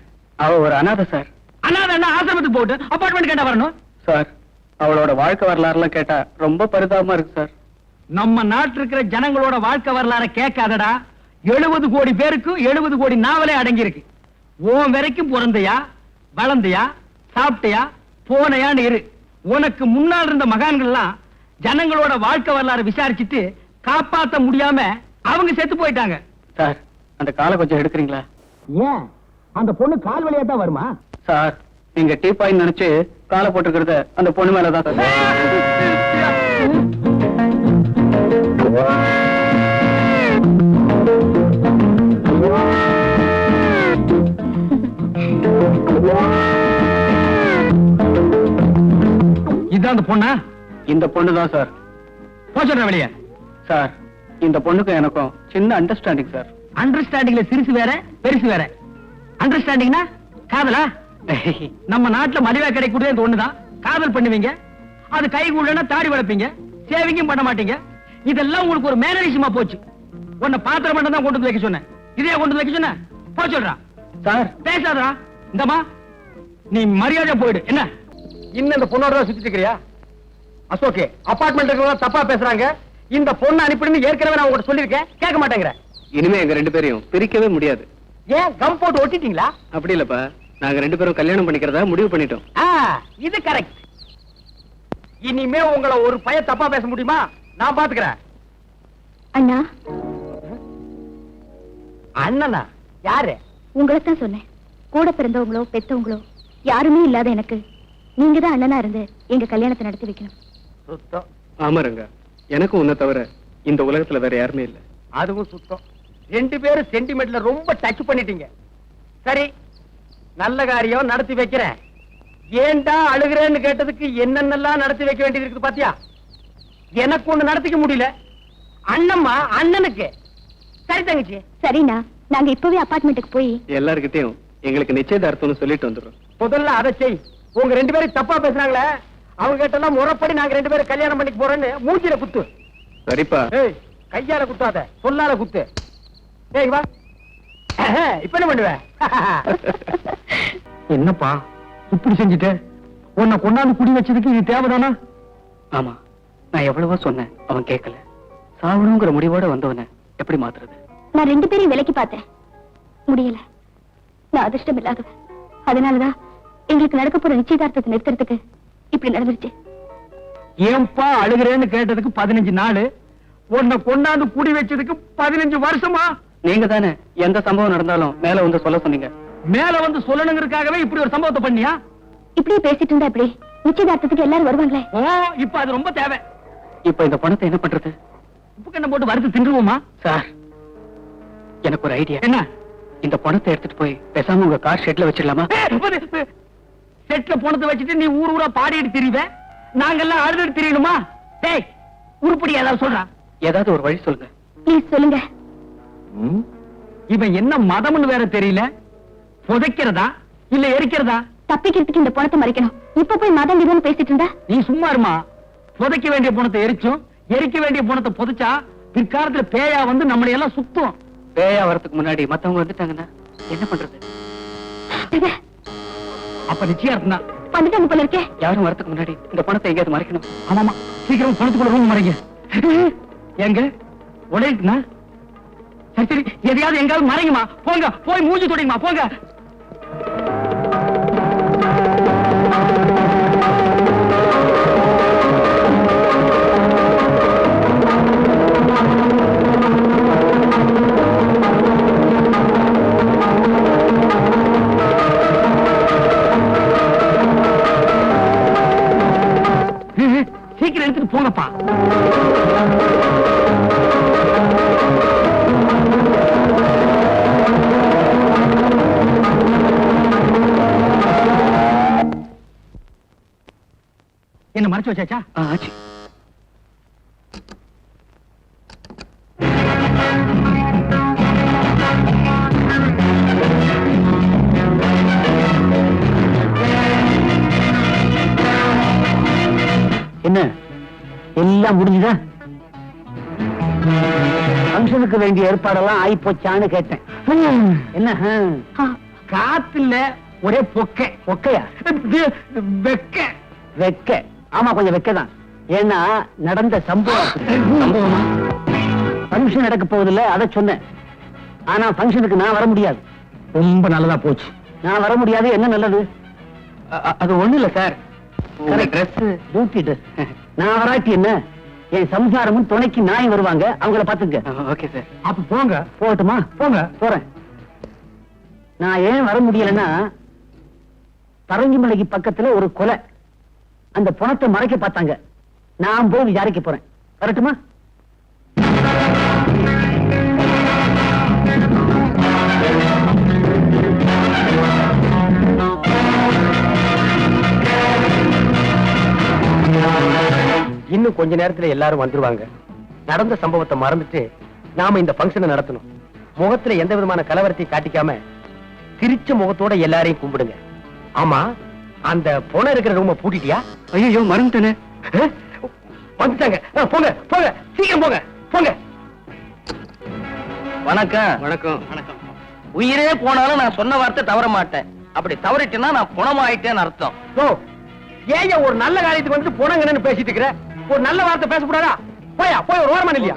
அவ ஒரு அனாதை சார்.
அனாதை என்ன ஆசிரமத்துக்கு போட்டு அபார்ட்மெண்ட் கேட்டா வரணும்
சார்? அவளோட வாழ்க்கை வரலாறுலாம் கேட்டா ரொம்ப பரிதாபமா இருக்கு சார்.
நம்ம நாட்டில் இருக்கிற ஜனங்களோட வாழ்க்கை வரலாற கேட்காதடா. 70 கோடி பேருக்கு 70 கோடி நாவலே அடங்கி இருக்கு. உன் வரைக்கும் பிறந்தையா, வளர்ந்தையா, சாப்பிட்டையா, போனையான்னு இரு. உனக்கு முன்னால் இருந்த மகான்கள்லாம் ஜனங்களோட வாழ்க்கை வரலாறு விசாரிச்சுட்டு காப்பாத்த முடியாம அவங்க செத்து போயிட்டாங்க.
சார், அந்த காலை கொஞ்சம் எடுக்கிறீங்களா?
ஏன் அந்த பொண்ணு கால் வழியா தான் வருமா?
சார், நீங்க டீ பாயிண்ட் நினைச்சு காலை போட்டுக்கிறத அந்த பொண்ணு மேலதான் சார்.
இதான் அந்த பொண்ணா?
இந்த பொண்ணு தான் சார்.
போச்சுற வெளியே.
சார், இந்த பொண்ணுக்கும் எனக்கும் சின்ன அண்டர்ஸ்டாண்டிங் சார்.
அண்டர்ஸ்டாண்டிங்ல சிறுசு வேற பெருசு வேற. அண்டர்ஸ்டாண்டிங்னா காதலா? நம்ம நாட்டுல மலிவா கிடைக்கூடிய இந்த ஒண்ணுதான். காதல் பண்ணுவீங்க, அது கை கூடனா தாடி வளர்ப்பீங்க, சேவிங்கும் பண்ண மாட்டீங்க. இதெல்லாம் உங்களுக்கு ஒரு மேனரிசமா போச்சு. உன்னை பாத்திரம் மட்டும் தான் கொண்டு வந்து வைக்க சொன்னேன். இதே கொண்டு வந்து வைக்க சொன்ன போச்சுடுறா.
சார்,
பேசாதடா. இந்தமா நீ மரியாதை போயிடு. என்ன இன்னும் இந்த பொண்ணோட சுத்திட்டு இருக்கிறியா? அசோகே, அபார்ட்மெண்ட் இருக்கிறவங்க தப்பா பேசுறாங்க. இந்த பொண்ணு அனுப்பிடுன்னு ஏற்கனவே நான் உங்ககிட்ட சொல்லியிருக்கேன். கேட்க மாட்டேங்கிற.
இனிமே எங்க ரெண்டு பேரையும் பிரிக்கவே முடியாது.
ஏன் கம் போட்டு ஒட்டிட்டீங்களா?
அப்படி இல்லப்பா, நாங்க ரெண்டு பேரும் கல்யாணம் பண்ணிக்கிறதா முடிவு பண்ணிட்டோம்.
இது கரெக்ட். இனிமே உங்களை ஒரு பைய தப்பா பேச முடியுமா? நான் பாத்துக்கிறேன்.
அண்ணா.
அண்ணனா? யாரு?
உங்களைத்தான் சொன்னேன். கூட பிறந்தவங்களோ பெத்தவங்களோ யாருமே இல்லாத எனக்கு நீங்க தான் அண்ணனா இருந்து எங்க கல்யாணத்தை நடத்தி வைக்கணும்.
சுத்தம்.
ஆமாருங்க, எனக்கும் உன்னை தவிர இந்த உலகத்துல வேற யாருமே இல்ல.
அதுவும் சுத்தம். ரெண்டு பேரும் சென்டிமெண்ட்ல ரொம்ப டச் பண்ணிட்டீங்க. சரி, நல்ல காரியம் நடத்தி வைக்கிறேன். ஏன்டா அழுகிறேன்னு கேட்டதுக்கு என்னென்னலாம் நடத்தி வைக்க வேண்டியது இருக்குது பாத்தியா? எனக்கு ஒண்ணு நடத்திக்க முடியல. அண்ணம்மா அண்ணனுக்கு. சரி தங்கச்சி.
சரிண்ணா, நாங்க இப்பவே அபார்ட்மெண்ட்டுக்கு போய்
எல்லார்கிட்டயும் எங்களுக்கு நிச்சயதார்த்தம்னு சொல்லிட்டு வந்துடுறோம்.
முதல்ல அதை செய். உங்க ரெண்டு பேரும் தப்பா பேசுறாங்களே, அவங்க கிட்ட முறைப்படி நாங்க ரெண்டு பேரும் கல்யாணம் பண்ணிக்க போறோன்னு மூஞ்சில குத்து.
சரிப்பா.
ஏய், கையால குத்தாத, சொல்லால குத்து. ஏய் வா. இப்ப என்ன பண்ணுவ? என்னப்பா இப்படி செஞ்சுட்டு உன்னை கொண்டாந்து குடி வச்சதுக்கு இது தேவைதானா?
ஆமா, நான் எவ்வளவோ சொன்னேன், அவன் கேட்கல. சாவணுங்கிற முடிவோட வந்தவன எப்படி மாத்துறது?
நான் ரெண்டு பேரையும் விலைக்கு பார்த்தேன், முடியல. நான் அதிர்ஷ்டம் இல்லாதவன். அதனாலதான் எங்களுக்கு நடக்க போற நிச்சயதார்த்தத்தை நிறுத்துறதுக்கு இப்படி நடந்துருச்சு.
ஏன்பா அழுகிறேன்னு கேட்டதுக்கு 15 நாள், உன்னை கொண்டாந்து குடி வச்சதுக்கு 15 வருஷமா?
நீங்க தானே எந்த சம்பவம் நடந்தாலும் மேல வந்து சொல்ல சொன்னீங்க.
மேல வந்து சொல்லணுங்கிறதுக்காகவே இப்படி ஒரு சம்பவத்தை பண்ணியா?
இப்படியே பேசிட்டு இருந்தா எப்படி? நிச்சயதார்த்தத்துக்கு எல்லாரும் வருவாங்களே.
ஓ, இப்ப அது ரொம்ப தேவை.
இப்ப இந்த பணத்தை என்ன பண்றது?
உப்பு கண்ணை போட்டு வறுத்து தின்றுவோமா?
சார், எனக்கு ஒரு ஐடியா.
என்ன?
இந்த பணத்தை எடுத்துட்டு போய் பேசாம உங்க கார் ஷெட்ல வச்சிடலாமா?
செட்ல பணத்தை வச்சுட்டு நீ ஊர் ஊரா பாடிட்டு திரிவ, நாங்கெல்லாம் அழுதுட்டு திரியணுமா? டேய், உருப்படி ஏதாவது சொல்றா.
ஏதாவது ஒரு வழி சொல்லுங்க.
ப்ளீஸ் சொல்லுங்க.
இவன் என்ன மதம்னு வேற தெரியல. புதைக்கிறதா இல்ல எரிக்கிறதா?
தப்பிக்கிறதுக்கு இந்த பணத்தை மறைக்கணும். இப்ப போய் மதம் இதுன்னு பேசிட்டு இருந்தா?
நீ சும்மா இருமா. புதைக்க வேண்டிய பணத்தை எரிச்சும் எரிக்க வேண்டிய பணத்தை புதைச்சா பிற்காலத்துல பேயா வந்து நம்மளை எல்லாம் சுத்தும்.
பேயா வரதுக்கு முன்னாடி மத்தவங்க வந்துட்டாங்கன்னா என்ன பண்றது?
அப்ப நிச்சயம் தான்.
வந்துட்டாங்க போல இருக்கே.
யாரும் வரதுக்கு முன்னாடி இந்த பணத்தை எங்கேயாவது மறைக்கணும். ஆமாமா, சீக்கிரம் பணத்துக்குள்ள ரூம் மறைங்க. எங்க உடையுதுண்ணா? சரி சரி, எதையாவது எங்காவது மறைங்கம்மா. போங்க, போய் மூஞ்சி தொடங்குமா, போங்க. சீக்கிரம் எடுத்துட்டு போங்கப்பா. என்ன மறைச்சு வச்சாச்சா? ஆச்சு. என்ன எல்லாம் முடிஞ்சுதா? ஃபங்க்ஷனுக்கு வேண்டிய ஏற்பாடெல்லாம் ஆயி போச்சான்னு கேட்டேன். என்ன காத்து இல்ல, ஒரே பொக்கை. பொக்கையா? வெக்க. வெக்க. ஆமா, கொஞ்சம் வெக்கதான். ஏன்னா நடந்த சம்பவம். ஃபங்க்ஷன் நடக்க போவதில்லை, அதை சொன்னேன். ஆனா ஃபங்க்ஷனுக்கு நான் வர முடியாது. ரொம்ப நல்லதா போச்சு. நான் வர முடியாது. என்ன நல்லது? அது ஒண்ணு இல்ல சார், டியூட்டி ட்ரெஸ். நான் வராட்டி என்ன, என் சம்சாரமும் துணைக்கு நாய் வருவாங்க, அவங்கள பாத்துங்க. Okay sir. அப்ப போங்க. போகட்டுமா? போங்க. போறேன். நான் ஏன் வர முடியலன்னா, பரங்கிமலைக்கு பக்கத்துல ஒரு கொலை. அந்த பணத்தை மறைக்க பார்த்தாங்க. நான் போய் விசாரிக்க போறேன். வரட்டுமா? இன்னும் கொஞ்ச நேரத்துல எல்லாரும் வந்துருவாங்க. நடந்த சம்பவத்தை மறந்துட்டு நாம இந்த ஃபங்க்ஷனை நடத்தணும். முகத்துல எந்த விதமான கலவரத்தையும் காட்டிக்காம சிரிச்ச முகத்தோட எல்லாரையும் கும்பிடுங்க. ஆமா, அந்த பொணம் இருக்கிற ரூம பூட்டிட்டியா? ஐயோ, மறந்துட்டேனே. வந்துட்டாங்க. போங்க போங்க, சீக்கிரம் போங்க போங்க.
வணக்கம்.
வணக்கம். வணக்கம்.
உயிரே போனாலும் நான் சொன்ன வார்த்தை தவற மாட்டேன். அப்படி தவறிட்டேன்னா நான் குணமாயிட்டேன்னு அர்த்தம்.
ஏன் ஒரு நல்ல காரியத்துக்கு வந்து போனங்கன்னு பேசிட்டு இருக்கிற? ஒரு நல்ல வார்த்தை பேசக்கூடாதா? போயா, போய் ஒரு ஓரமான இல்லையா?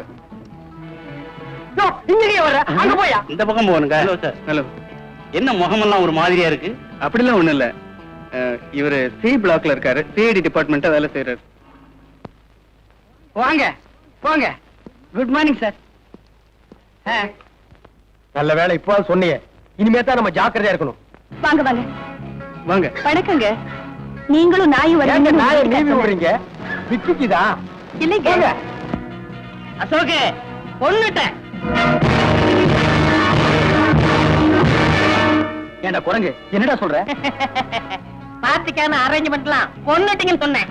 இங்கே வர்ற, அங்க போயா.
இந்த பக்கம் போகணுங்க. Hello sir. ஹலோ. என்ன முகமெல்லாம் ஒரு மாதிரியா இருக்கு? அப்படிலாம் ஒண்ணு இல்ல. இவரு சி பிளாக்ல இருக்காரு, சிஐடி டிபார்ட்மெண்ட் வேலை செய்யறாரு.
வாங்க போங்க. Good morning sir. நல்ல வேலை இப்போ சொன்னீங்க. இனிமே தான் நம்ம ஜாக்கிரதையா இருக்கணும்.
வாங்க வாங்க
வாங்க.
வணக்கங்க. நீங்களும் நாயும்
ஏங்க நாயை நீவி
வரீங்க?
விடுறீங்க? பிச்சுக்குதா?
இல்லைங்க.
அசோக்கு கொன்னுட்டேன்.
ஏண்டா குரங்கு, என்னடா சொல்ற?
பார்ட்டிக்கான அரேஞ்ச்மெண்ட்லாம் கொன்னுட்டீங்கன்னு சொன்னேன்.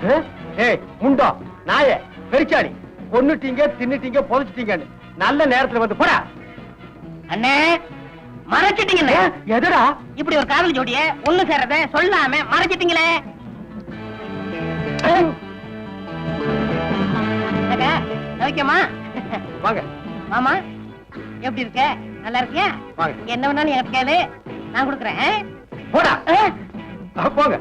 ஏய் முண்டோ, நாயே, பெருச்சாடி, கொன்னுட்டீங்க, தின்னுட்டீங்க, புதைச்சிட்டீங்கன்னு நல்ல நேரத்துல வந்து போடா.
அண்ணே, மறைச்சிட்டீங்கண்ணே.
எதுடா?
இப்படி ஒரு காதல் ஜோடிய ஒண்ணு சேர்றத சொல்லாம மறைச்சிட்டீங்களே. ஓகேமா?
வாங்க
மாமா, எப்படி இருக்க? நல்லா இருக்கியா?
வாங்க.
என்ன வேணாலும் எனக்கு கேளு, நான் கொடுக்குறேன்.
போடா. போங்க.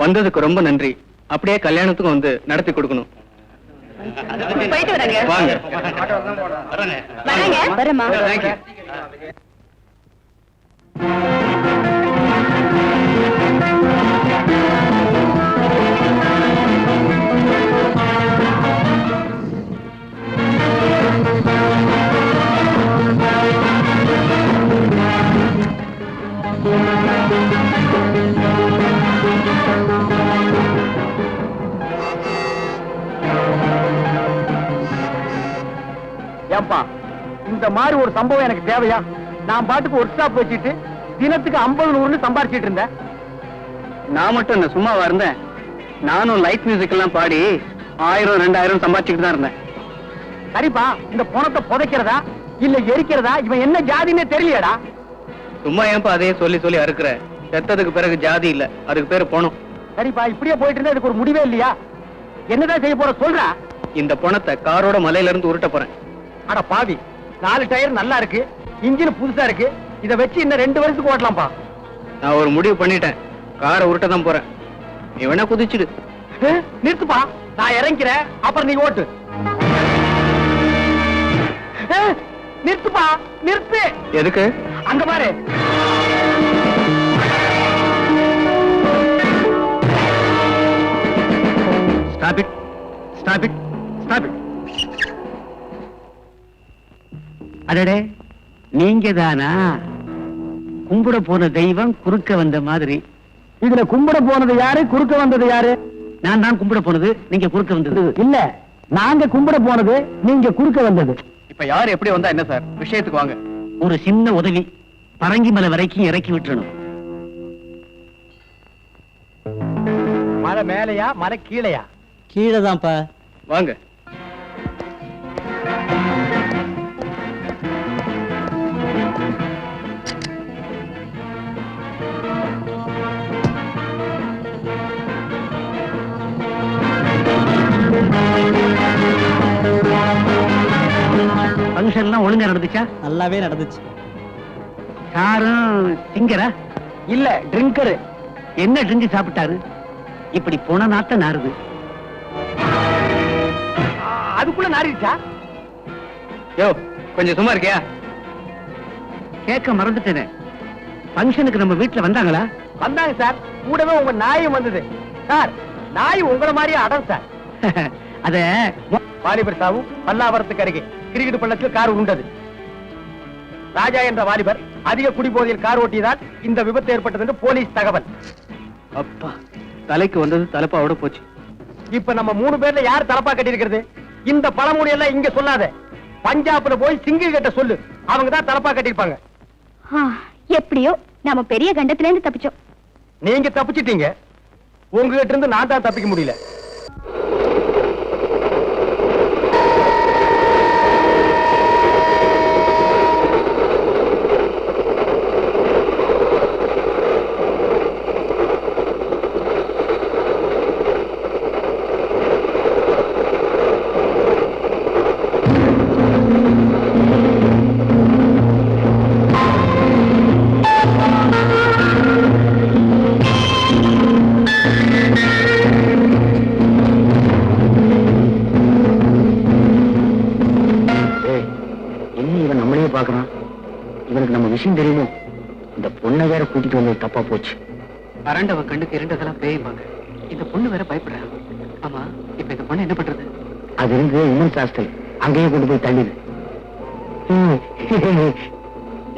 வந்ததுக்கு ரொம்ப நன்றி. அப்படியே கல்யாணத்துக்கும் வந்து நடத்தி கொடுக்கணும்.
போயிட்டு வரேங்க.
வாங்க.
வரேங்க. வரேம்மா.
Thank you.
ஏன்பா இந்த மாதிரி ஒரு சம்பவம் எனக்கு தேவையா? நான் பாட்டுக்கு ஒர்க் ஷாப் வச்சுட்டு தினத்துக்கு 50-100 சம்பாரிச்சிட்டு இருந்தேன்.
நான் மட்டும் என்ன சும்மாவா இருந்தேன்? நானும் லைட் மியூசிக் எல்லாம் பாடி 1000-2000 சம்பாதிச்சுட்டு தான் இருந்தேன்.
சரிப்பா, இந்த பணத்தை புதைக்கிறதா இல்ல எரிக்கிறதா இவன் என்ன ஜாதின்னே தெரியலடா.
சும்மா ஏன்பா அதையே சொல்லி சொல்லி அறுக்குற? செத்ததுக்கு பிறகு ஜாதி இல்ல, அதுக்கு பேரு பணம்.
சரிப்பா, இப்படியே போயிட்டு இருந்தா இதுக்கு ஒரு முடிவே இல்லையா? என்னதான் செய்ய போற சொல்றா?
இந்த பணத்தை காரோட மலையில இருந்து உருட்ட போறேன்.
அட பாவி, 4 டயர் நல்லா இருக்கு, இன்ஜின் புதுசா இருக்கு, இத வச்சு இன்னும் 2 வருஷத்துக்கு ஓட்டலாம்பா.
நான் ஒரு முடிவு பண்ணிட்டேன், காரை உருட்ட தான் போறேன். நீ வேணா குதிச்சுடு.
நிறுத்துப்பா, நான் இறங்கிறேன், அப்புறம் நீ ஓட்டு. நிறுத்துப்பா, நிறுத்து.
எதுக்கு?
அங்க பாரு.
Stop it. Stop it. Stop it.
அடடே, நீங்க தானா? கும்பிட போன தெய்வம் குறுக்க வந்த மாதிரி.
இதுல கும்பிட போனது யாரு, குறுக்க வந்தது யாரு?
நான் தான் கும்பிட போனது, நீங்க குறுக்க வந்தது.
இல்ல, நாங்க கும்பிட போனது, நீங்க குறுக்க வந்தது.
இப்ப யாரு எப்படி வந்தா என்ன சார்? விஷயத்துக்கு வாங்க.
ஒரு சின்ன உதவி, பரங்கிமலை வரைக்கும் இறக்கி விட்டுறணும்.
மலை மேலையா, மலை கீழையா?
கீழே தான்ப்பா.
வாங்க.
ஃபங்க்ஷன் எல்லாம் ஒழுங்கா நடந்துச்சா?
நல்லாவே நடந்துச்சு.
யாரும் சிங்கரா?
இல்ல, ட்ரிங்கரு.
என்ன ட்ரிங்க் சாப்பிட்டாரு? இப்படி போன நாத்த நாறுது.
அதுக்குள்ள நாரிடுச்சா?
யோ, கொஞ்சம் சும்மா இருக்கியா?
கேட்க மறந்துட்டேனே, ஃபங்க்ஷனுக்கு நம்ம வீட்டுல வந்தாங்களா?
வந்தாங்க சார், கூடவே உங்க நாயும் வந்தது. சார், நாய் உங்கள மாதிரியே அடம் சார்.
அத
வாலிபர் சாவு பல்லாவரத்துக்கு அருகே கிரிக்கெட் பள்ளத்தில் கார் உண்டது. ராஜா என்ற வாலிபர் அதிக குடிபோதையில் கார் ஓட்டியதால் இந்த விபத்து ஏற்பட்டது என்று போலீஸ் தகவல்.
அப்பா, தலைக்கு வந்தது தலைப்பாவோட போச்சு.
இப்ப நம்ம 3 பேர்ல யார் தலப்பா கட்டி இருக்கிறது? இந்த பழமொழி எல்லாம் இங்க சொல்லாத, பஞ்சாப்ல போய் சிங்கிள் கிட்ட சொல்லு, அவங்க தான் தலப்பா கட்டிருப்பாங்க.
எப்படியோ நம்ம பெரிய கண்டத்துல இருந்து தப்பிச்சோம்.
நீங்க தப்பிச்சிட்டீங்க, உங்ககிட்ட இருந்து நான் தான் தப்பிக்க முடியல.
இவனுக்கு நம்ம விஷயம் தெரியுமோ? இந்த பொண்ணை வேற கூட்டிட்டு வந்து தப்பா போச்சு.
அரண்டவ கண்ணுக்கு இரண்டதெல்லாம் பேய்பாங்க. இந்த பொண்ணு வேற பயப்படுறா. ஆமா, இப்ப இந்த பொண்ணு என்ன பண்றது?
அது இருந்து உமன்ஸ் ஹாஸ்டல், அங்கேயே கொண்டு போய் தள்ளிடு.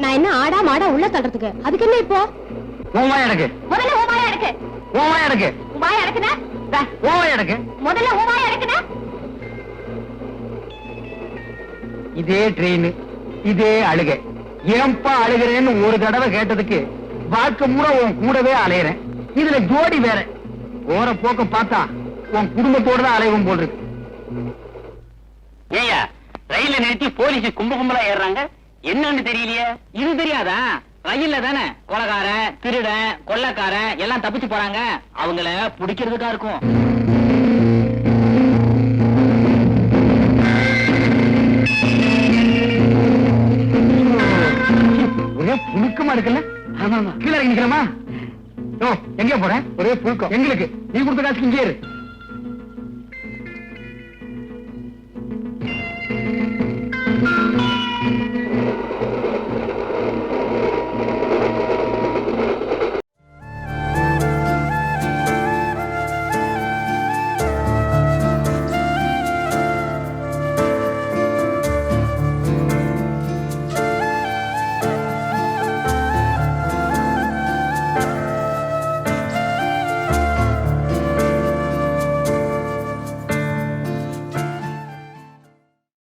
நான் என்ன ஆடா மாடா உள்ள தள்ளுறதுக்கு? அதுக்கு என்ன இப்போ?
ஓமா எனக்கு
முதல்ல ஓமாயா இருக்கு.
ஓமா எனக்கு
வாயா இருக்குனா?
ஓமா எனக்கு
முதல்ல ஓமாயா இருக்குனா?
இதே ட்ரெயின், இதே அழுகை. ஏன்பா அழுகிறேன்னு ஒரு தடவை கேட்டதுக்கு வாழ்க்கை பூரா உன் கூடவே அலையிறேன். இதுல ஜோடி வேற. போற போக்க பார்த்தா உன் குடும்பத்தோட தான் அலைவும் போல் இருக்கு.
ஏயா, ரயில நிறுத்தி போலீஸ் கும்பலா ஏறாங்க, என்னன்னு தெரியலையே. இது தெரியாதா? ரயில்ல தானே கொலைகார, திருடன், கொள்ளக்கார எல்லாம் தப்பிச்சு போறாங்க. அவங்கள பிடிக்கிறதுக்கா இருக்கும்.
ஒரே புழுக்கமா இருக்குல்ல? கீழே நிக்கிறமா? எங்க போற? ஒரே புழுக்கம் எங்களுக்கு. நீ கொடுத்த காசுக்கு இங்கே இரு.